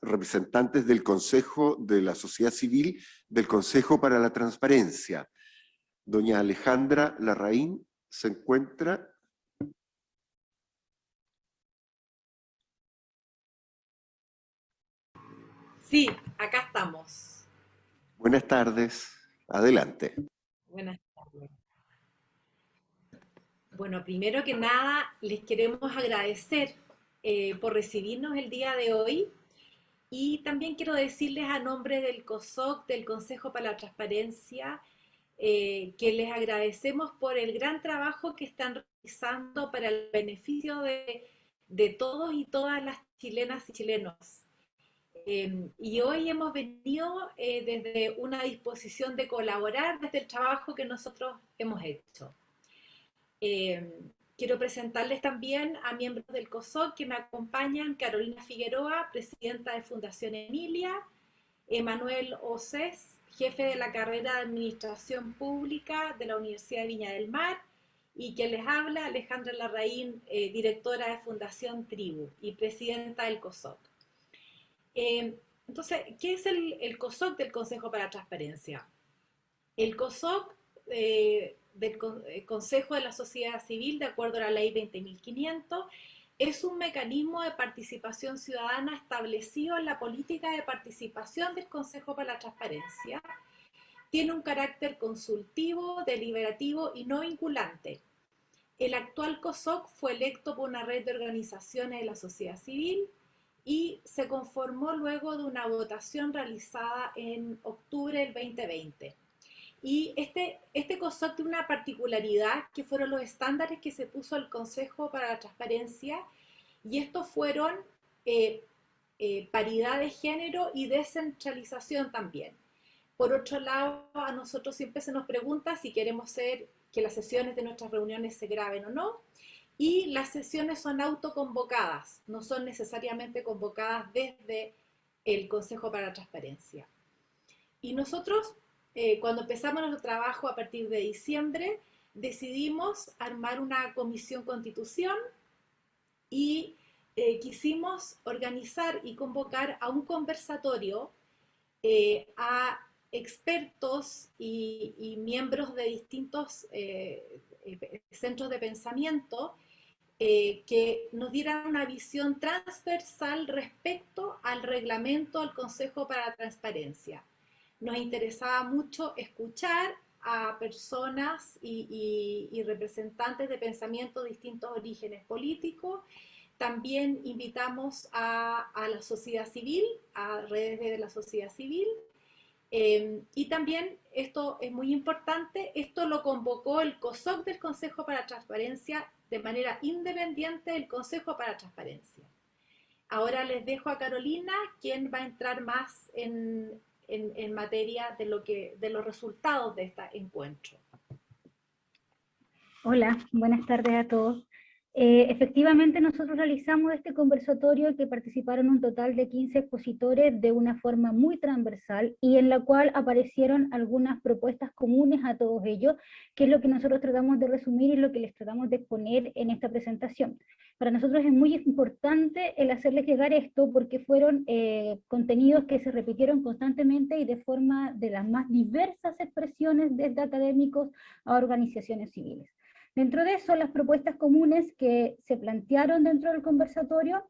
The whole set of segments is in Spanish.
representantes del Consejo de la Sociedad Civil del Consejo para la Transparencia. Doña Alejandra Larraín se encuentra. Sí, acá estamos. Buenas tardes, adelante. Buenas tardes. Bueno, primero que nada, les queremos agradecer por recibirnos el día de hoy y también quiero decirles a nombre del COSOC, del Consejo para la Transparencia, que les agradecemos por el gran trabajo que están realizando para el beneficio de todos y todas las chilenas y chilenos. Y hoy hemos venido desde una disposición de colaborar desde el trabajo que nosotros hemos hecho. Quiero presentarles también a miembros del COSOC que me acompañan: Carolina Figueroa, presidenta de Fundación Emilia; Emanuel Océs, jefe de la carrera de Administración Pública de la Universidad de Viña del Mar; y quien les habla, Alejandra Larraín, directora de Fundación Tribu y presidenta del COSOC. Entonces, ¿qué es el COSOC del Consejo para la Transparencia? El COSOC del Consejo de la Sociedad Civil, de acuerdo a la Ley 20.500, es un mecanismo de participación ciudadana establecido en la política de participación del Consejo para la Transparencia. Tiene un carácter consultivo, deliberativo y no vinculante. El actual COSOC fue electo por una red de organizaciones de la sociedad civil y se conformó luego de una votación realizada en octubre del 2020. Y este COSOC tiene una particularidad, que fueron los estándares que se puso el Consejo para la Transparencia, y estos fueron paridad de género y descentralización también. Por otro lado, a nosotros siempre se nos pregunta si queremos que las sesiones de nuestras reuniones se graben o no, y las sesiones son autoconvocadas, no son necesariamente convocadas desde el Consejo para la Transparencia. Y nosotros, cuando empezamos nuestro trabajo a partir de diciembre, decidimos armar una comisión constitución y quisimos organizar y convocar a un conversatorio a expertos y miembros de distintos centros de pensamiento que nos dieran una visión transversal respecto al reglamento del Consejo para la Transparencia. Nos interesaba mucho escuchar a personas y representantes de pensamiento de distintos orígenes políticos. También invitamos a la sociedad civil, a redes de la sociedad civil, y también, esto es muy importante, esto lo convocó el COSOC del Consejo para la Transparencia de manera independiente del Consejo para la Transparencia. Ahora les dejo a Carolina, quien va a entrar más en materia de los resultados de este encuentro. Hola, buenas tardes a todos. Efectivamente, nosotros realizamos este conversatorio que participaron un total de 15 expositores de una forma muy transversal y en la cual aparecieron algunas propuestas comunes a todos ellos, que es lo que nosotros tratamos de resumir y lo que les tratamos de exponer en esta presentación. Para nosotros es muy importante el hacerles llegar esto porque fueron contenidos que se repitieron constantemente y de forma de las más diversas expresiones, desde académicos a organizaciones civiles. Dentro de eso, las propuestas comunes que se plantearon dentro del conversatorio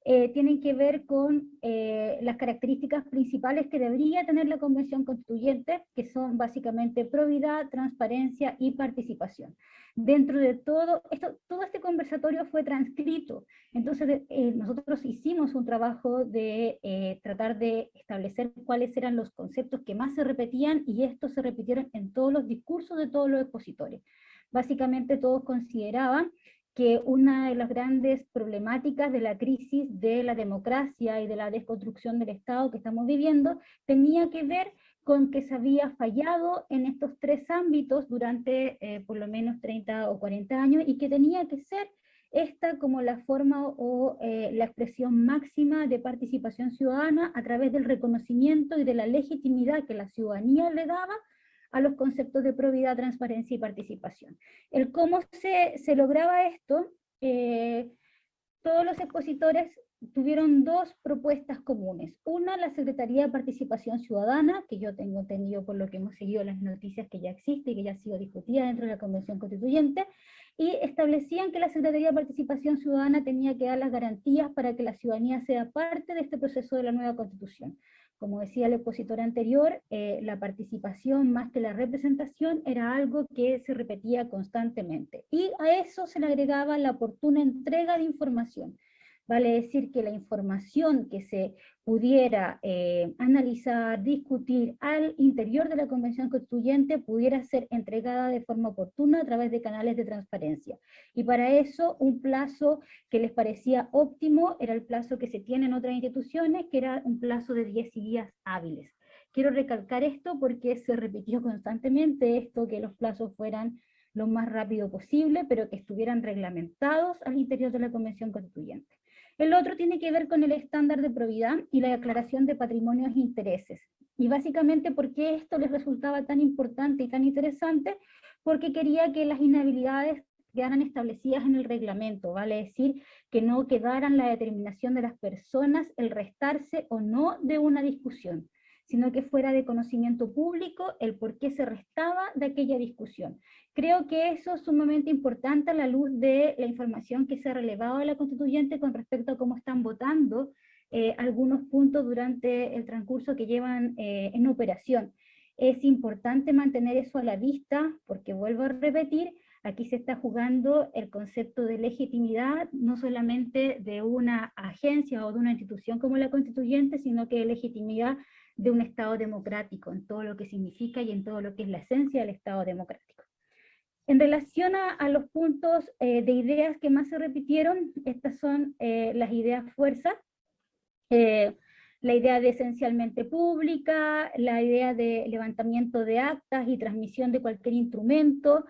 tienen que ver con las características principales que debería tener la Convención Constituyente, que son básicamente probidad, transparencia y participación. Dentro de todo este conversatorio fue transcrito, entonces nosotros hicimos un trabajo de tratar de establecer cuáles eran los conceptos que más se repetían, y estos se repitieron en todos los discursos de todos los expositores. Básicamente todos consideraban que una de las grandes problemáticas de la crisis de la democracia y de la desconstrucción del Estado que estamos viviendo tenía que ver con que se había fallado en estos tres ámbitos durante por lo menos 30 o 40 años, y que tenía que ser esta como la forma o la expresión máxima de participación ciudadana a través del reconocimiento y de la legitimidad que la ciudadanía le daba a los conceptos de probidad, transparencia y participación. El cómo se lograba esto, todos los expositores tuvieron dos propuestas comunes. Una, la Secretaría de Participación Ciudadana, que yo tengo entendido por lo que hemos seguido las noticias que ya existe y que ya ha sido discutida dentro de la Convención Constituyente, y establecían que la Secretaría de Participación Ciudadana tenía que dar las garantías para que la ciudadanía sea parte de este proceso de la nueva Constitución. Como decía el expositor anterior, la participación más que la representación era algo que se repetía constantemente. Y a eso se le agregaba la oportuna entrega de información. Vale decir que la información que se pudiera analizar, discutir al interior de la Convención Constituyente pudiera ser entregada de forma oportuna a través de canales de transparencia. Y para eso un plazo que les parecía óptimo era el plazo que se tiene en otras instituciones, que era un plazo de 10 días hábiles. Quiero recalcar esto porque se repitió constantemente esto, que los plazos fueran lo más rápido posible, pero que estuvieran reglamentados al interior de la Convención Constituyente. El otro tiene que ver con el estándar de probidad y la declaración de patrimonios e intereses. Y básicamente, ¿por qué esto les resultaba tan importante y tan interesante? Porque quería que las inhabilidades quedaran establecidas en el reglamento, vale decir, que no quedaran la determinación de las personas el restarse o no de una discusión, sino que fuera de conocimiento público el por qué se restaba de aquella discusión. Creo que eso es sumamente importante a la luz de la información que se ha relevado de la constituyente con respecto a cómo están votando algunos puntos durante el transcurso que llevan en operación. Es importante mantener eso a la vista, porque vuelvo a repetir, aquí se está jugando el concepto de legitimidad, no solamente de una agencia o de una institución como la constituyente, sino que de legitimidad de un Estado democrático, en todo lo que significa y en todo lo que es la esencia del Estado democrático. En relación a los puntos de ideas que más se repitieron, estas son las ideas fuerza, la idea de esencialmente pública, la idea de levantamiento de actas y transmisión de cualquier instrumento,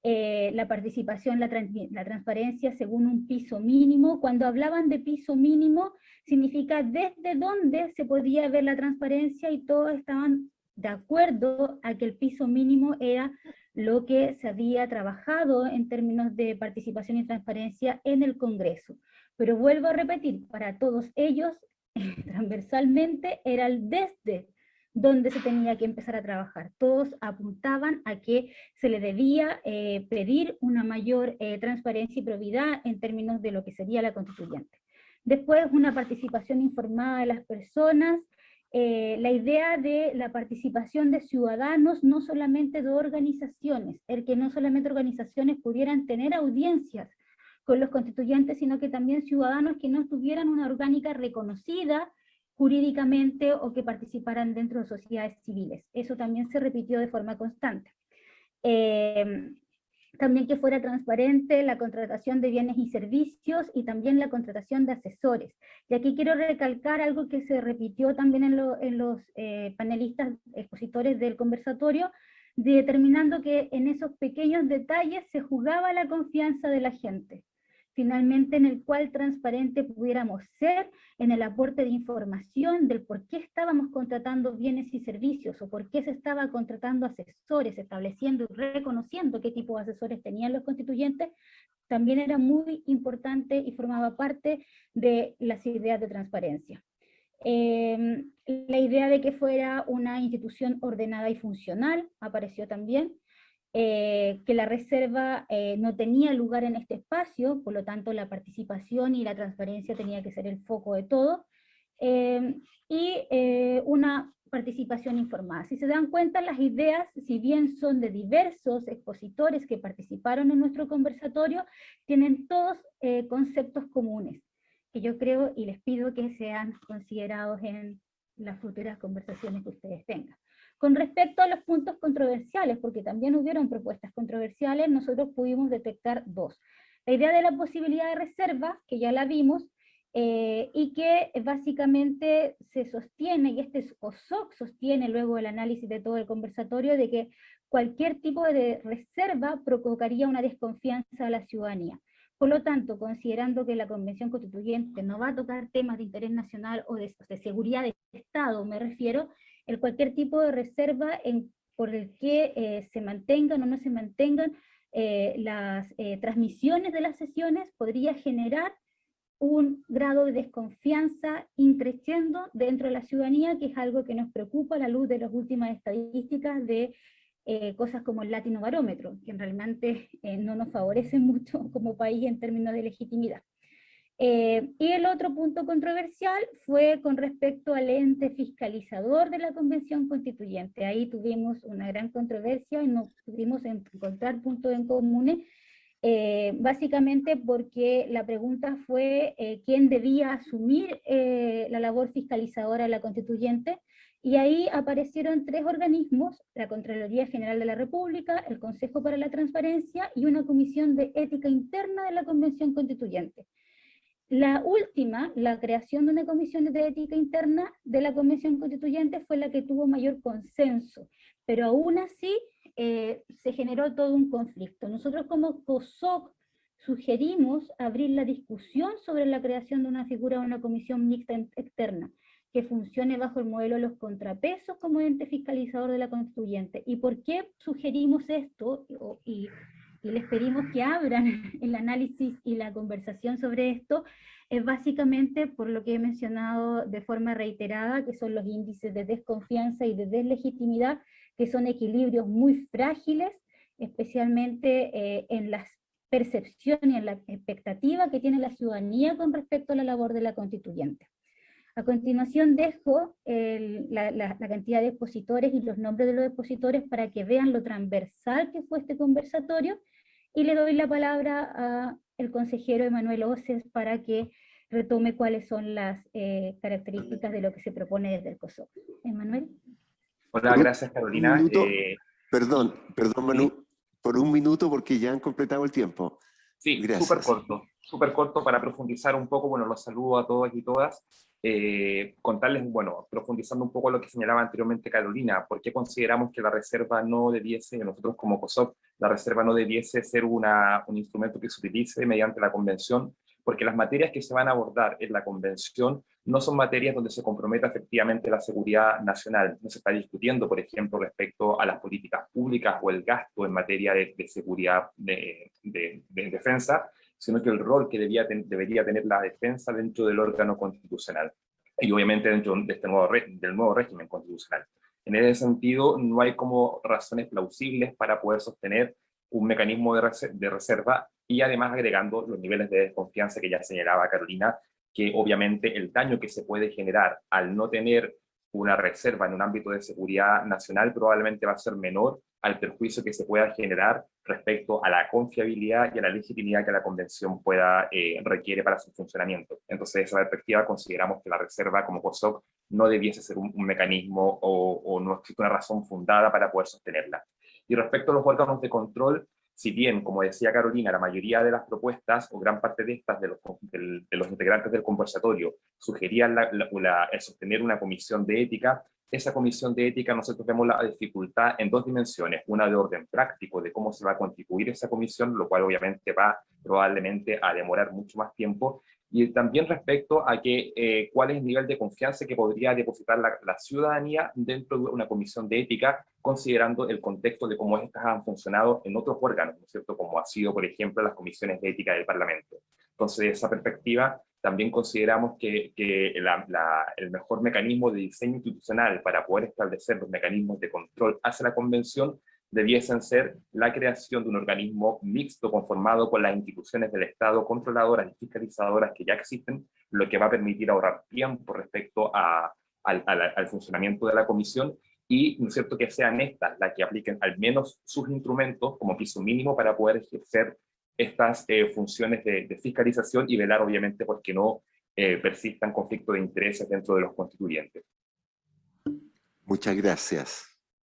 la participación, la transparencia según un piso mínimo. Cuando hablaban de piso mínimo, significa desde dónde se podía ver la transparencia, y todos estaban de acuerdo a que el piso mínimo era lo que se había trabajado en términos de participación y transparencia en el Congreso. Pero vuelvo a repetir, para todos ellos, transversalmente, era el desde donde se tenía que empezar a trabajar. Todos apuntaban a que se le debía pedir una mayor transparencia y probidad en términos de lo que sería la constituyente. Después, una participación informada de las personas, la idea de la participación de ciudadanos, no solamente de organizaciones, el que no solamente organizaciones pudieran tener audiencias con los constituyentes, sino que también ciudadanos que no tuvieran una orgánica reconocida jurídicamente o que participaran dentro de sociedades civiles. Eso también se repitió de forma constante. También que fuera transparente la contratación de bienes y servicios y también la contratación de asesores. Y aquí quiero recalcar algo que se repitió también en los panelistas expositores del conversatorio, determinando que en esos pequeños detalles se jugaba la confianza de la gente, finalmente en el cual transparente pudiéramos ser en el aporte de información del por qué estábamos contratando bienes y servicios, o por qué se estaba contratando asesores, estableciendo y reconociendo qué tipo de asesores tenían los constituyentes, también era muy importante y formaba parte de las ideas de transparencia. La idea de que fuera una institución ordenada y funcional apareció también. Que la reserva no tenía lugar en este espacio, por lo tanto la participación y la transparencia tenía que ser el foco de todo, una participación informada. Si se dan cuenta, las ideas, si bien son de diversos expositores que participaron en nuestro conversatorio, tienen todos conceptos comunes, que yo creo y les pido que sean considerados en las futuras conversaciones que ustedes tengan. Con respecto a los puntos controversiales, porque también hubieron propuestas controversiales, nosotros pudimos detectar dos. La idea de la posibilidad de reserva, que ya la vimos, y que básicamente se sostiene, y este OSOC sostiene luego el análisis de todo el conversatorio, de que cualquier tipo de reserva provocaría una desconfianza a la ciudadanía. Por lo tanto, considerando que la Convención Constituyente no va a tocar temas de interés nacional o de seguridad de Estado, me refiero, el cualquier tipo de reserva por el que se mantengan o no se mantengan las transmisiones de las sesiones podría generar un grado de desconfianza increciendo dentro de la ciudadanía, que es algo que nos preocupa a la luz de las últimas estadísticas de cosas como el Latino Barómetro, que realmente no nos favorece mucho como país en términos de legitimidad. Y el otro punto controversial fue con respecto al ente fiscalizador de la Convención Constituyente. Ahí tuvimos una gran controversia y no pudimos encontrar puntos en comunes, básicamente porque la pregunta fue quién debía asumir la labor fiscalizadora de la Constituyente, y ahí aparecieron tres organismos: la Contraloría General de la República, el Consejo para la Transparencia y una comisión de ética interna de la Convención Constituyente. La última, la creación de una comisión de ética interna de la Convención Constituyente, fue la que tuvo mayor consenso, pero aún así se generó todo un conflicto. Nosotros como COSOC sugerimos abrir la discusión sobre la creación de una figura de una comisión mixta externa, que funcione bajo el modelo de los contrapesos como ente fiscalizador de la Constituyente. ¿Y por qué sugerimos esto? Y les pedimos que abran el análisis y la conversación sobre esto, es básicamente por lo que he mencionado de forma reiterada, que son los índices de desconfianza y de deslegitimidad, que son equilibrios muy frágiles, especialmente en las percepciones y en la expectativa que tiene la ciudadanía con respecto a la labor de la constituyente. A continuación dejo la cantidad de expositores y los nombres de los expositores para que vean lo transversal que fue este conversatorio, y le doy la palabra al consejero Emanuel Oces para que retome cuáles son las características de lo que se propone desde el COSOC. Emanuel. Hola, gracias Carolina. Un minuto, perdón Manu, por un minuto porque ya han completado el tiempo. Sí, gracias. súper corto para profundizar un poco. Bueno, los saludo a todos y todas. Contarles, bueno, profundizando un poco lo que señalaba anteriormente Carolina, ¿por qué consideramos que la reserva no debiese, nosotros como COSOC, la reserva no debiese ser un instrumento que se utilice mediante la convención? Porque las materias que se van a abordar en la convención no son materias donde se comprometa efectivamente la seguridad nacional. No se está discutiendo, por ejemplo, respecto a las políticas públicas o el gasto en materia de seguridad de defensa, sino que el rol que debería tener la defensa dentro del órgano constitucional y obviamente dentro de este del nuevo régimen constitucional. En ese sentido, no hay como razones plausibles para poder sostener un mecanismo de reserva, y además agregando los niveles de desconfianza que ya señalaba Carolina, que obviamente el daño que se puede generar al no tener una reserva en un ámbito de seguridad nacional probablemente va a ser menor al perjuicio que se pueda generar respecto a la confiabilidad y a la legitimidad que la convención requiere para su funcionamiento. Entonces, de esa perspectiva, consideramos que la reserva como COSOC no debiese ser un mecanismo o no existe una razón fundada para poder sostenerla. Y respecto a los órganos de control, si bien, como decía Carolina, la mayoría de las propuestas, o gran parte de estas, de los integrantes del conversatorio, sugerían el sostener una comisión de ética, esa comisión de ética nosotros vemos la dificultad en dos dimensiones: una de orden práctico, de cómo se va a constituir esa comisión, lo cual obviamente va probablemente a demorar mucho más tiempo, y también respecto a cuál es el nivel de confianza que podría depositar la ciudadanía dentro de una comisión de ética, considerando el contexto de cómo estas han funcionado en otros órganos, ¿no es cierto?, como ha sido, por ejemplo, las comisiones de ética del Parlamento. Entonces, de esa perspectiva, también consideramos que el mejor mecanismo de diseño institucional para poder establecer los mecanismos de control hacia la convención debiesen ser la creación de un organismo mixto conformado con las instituciones del Estado controladoras y fiscalizadoras que ya existen, lo que va a permitir ahorrar tiempo respecto al funcionamiento de la comisión, y, ¿no es cierto?, que sean estas las que apliquen al menos sus instrumentos como piso mínimo para poder ejercer estas funciones de fiscalización y velar, obviamente, porque no persistan conflictos de intereses dentro de los constituyentes. Muchas gracias.